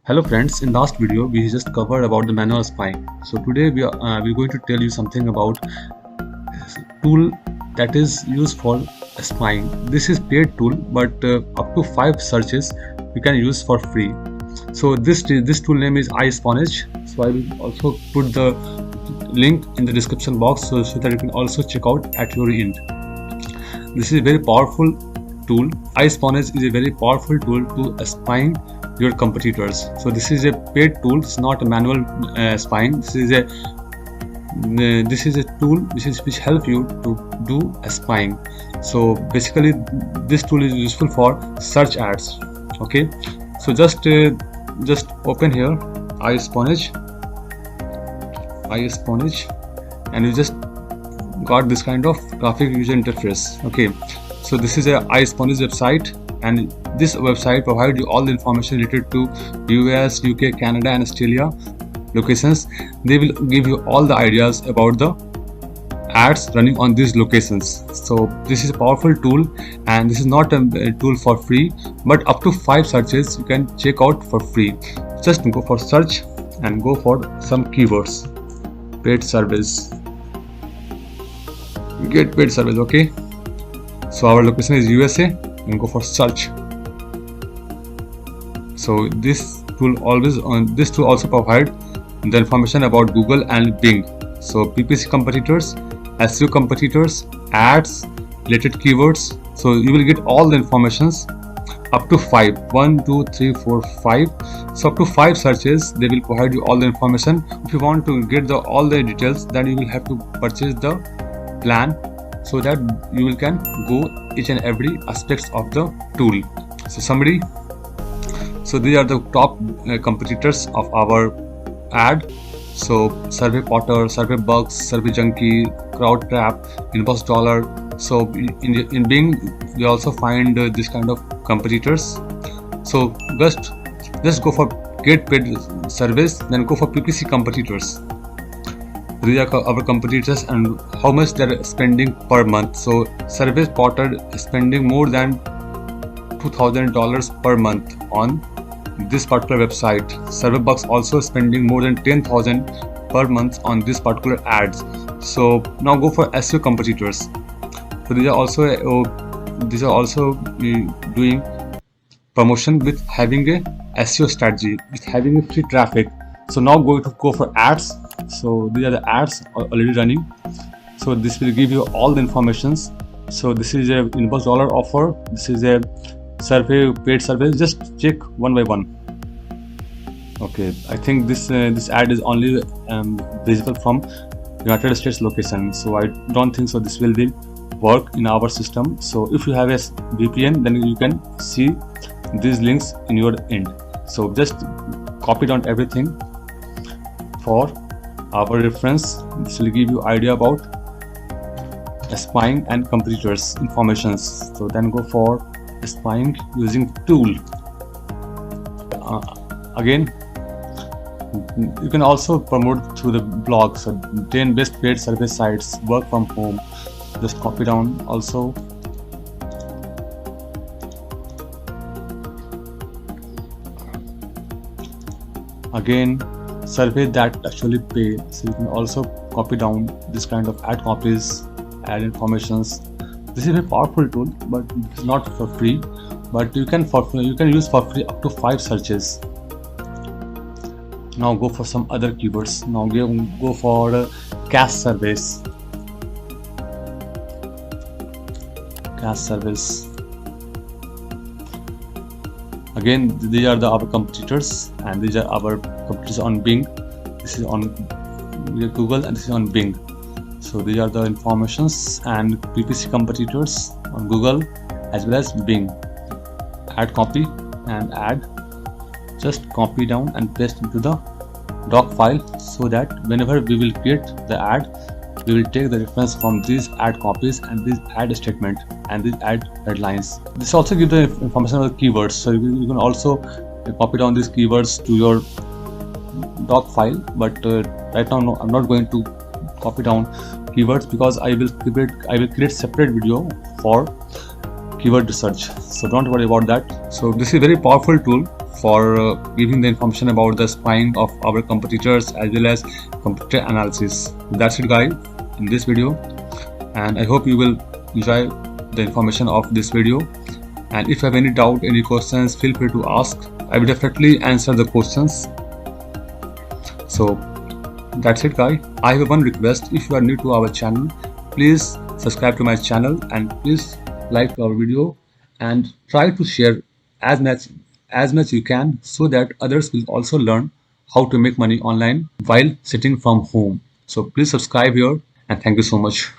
Hello friends, in last video we just covered about the manual spying. So today we're going to tell you something about tool that is used for spying. This is paid tool, but up to 5 searches you can use for free. So this tool name is iSpionage. So I will also put the link in the description box so that you can also check out at your end. This is a very powerful tool. iSpionage is a very powerful tool to spying your competitors. So this is a paid tool. It's not a manual spying. This is a tool which help you to do spying. So basically this tool is useful for search ads. Okay, so just open here iSpionage, and you just got this kind of graphic user interface. Okay, so this is a iSpionage website, and this website provides you all the information related to US, UK, Canada and Australia locations. They will give you all the ideas about the ads running on these locations. So this is a powerful tool, and this is not a tool for free, but up to 5 searches you can check out for free. Just go for search and go for some keywords. Paid service, get paid service. Okay, so our location is USA, and go for search. So this tool also provide the information about Google and Bing. So PPC competitors, SEO competitors, ads, related keywords. So you will get all the informations up to 5. 1, 2, 3, 4, 5. So up to 5 searches they will provide you all the information. If you want to get all the details, then you will have to purchase the plan, so that you can go each and every aspects of the tool. So summary. So these are the top competitors of our ad. So Survey Potter, Survey Bugs, Survey Junkie, CrowdTrap, Inbox Dollar. So in Bing you also find this kind of competitors. So just go for get paid service, then go for PPC competitors. These are our competitors and how much they are spending per month. So Survey Potter is spending more than $2,000 per month on this particular website. Survey Bucks also spending more than $10,000 per month on this particular ads. So now go for SEO competitors. So these are also doing promotion with having a SEO strategy, with having a free traffic. So now go for ads. So these are the ads already running. So this will give you all the informations. So this is a Inbox Dollar offer. This is a survey, paid survey. Just check one by one. Okay, I think this ad is only visible from United States location. So I don't think so this will work in our system. So if you have a VPN, then you can see these links in your end. So just copy down everything for our reference. This will give you idea about spying and competitors informations. So then go for spying using tool. Again, you can also promote through the blog. So 10 best paid service sites, work from home. Just copy down also. Again, survey that actually pay. So you can also copy down this kind of ad copies, ad informations. This is a powerful tool, but it's not for free. But you can use for free up to 5 searches. Now go for some other keywords. Now go for cash service. Cash service. Again, these are our competitors, and these are our competitors on Bing. This is on Google, and this is on Bing. So these are the informations and PPC competitors on Google as well as Bing. Add copy and add. Just copy down and paste into the doc file, so that whenever we will create the ad, we will take the reference from these ad copies and this ad statement and these ad headlines. This also gives the information about keywords. So you can also copy down these keywords to your doc file. But right now, no, I'm not going to copy down keywords because I will create separate video for keyword research. So don't worry about that. So this is a very powerful tool for giving the information about the spying of our competitors as well as competitor analysis. That's it guys in this video, and I hope you will enjoy the information of this video. And if you have any doubt, any questions, feel free to ask. I will definitely answer the questions. So that's it guys. I have one request: if you are new to our channel, please subscribe to my channel and please like our video and try to share as much you can, so that others will also learn how to make money online while sitting from home. So please subscribe here, and thank you so much.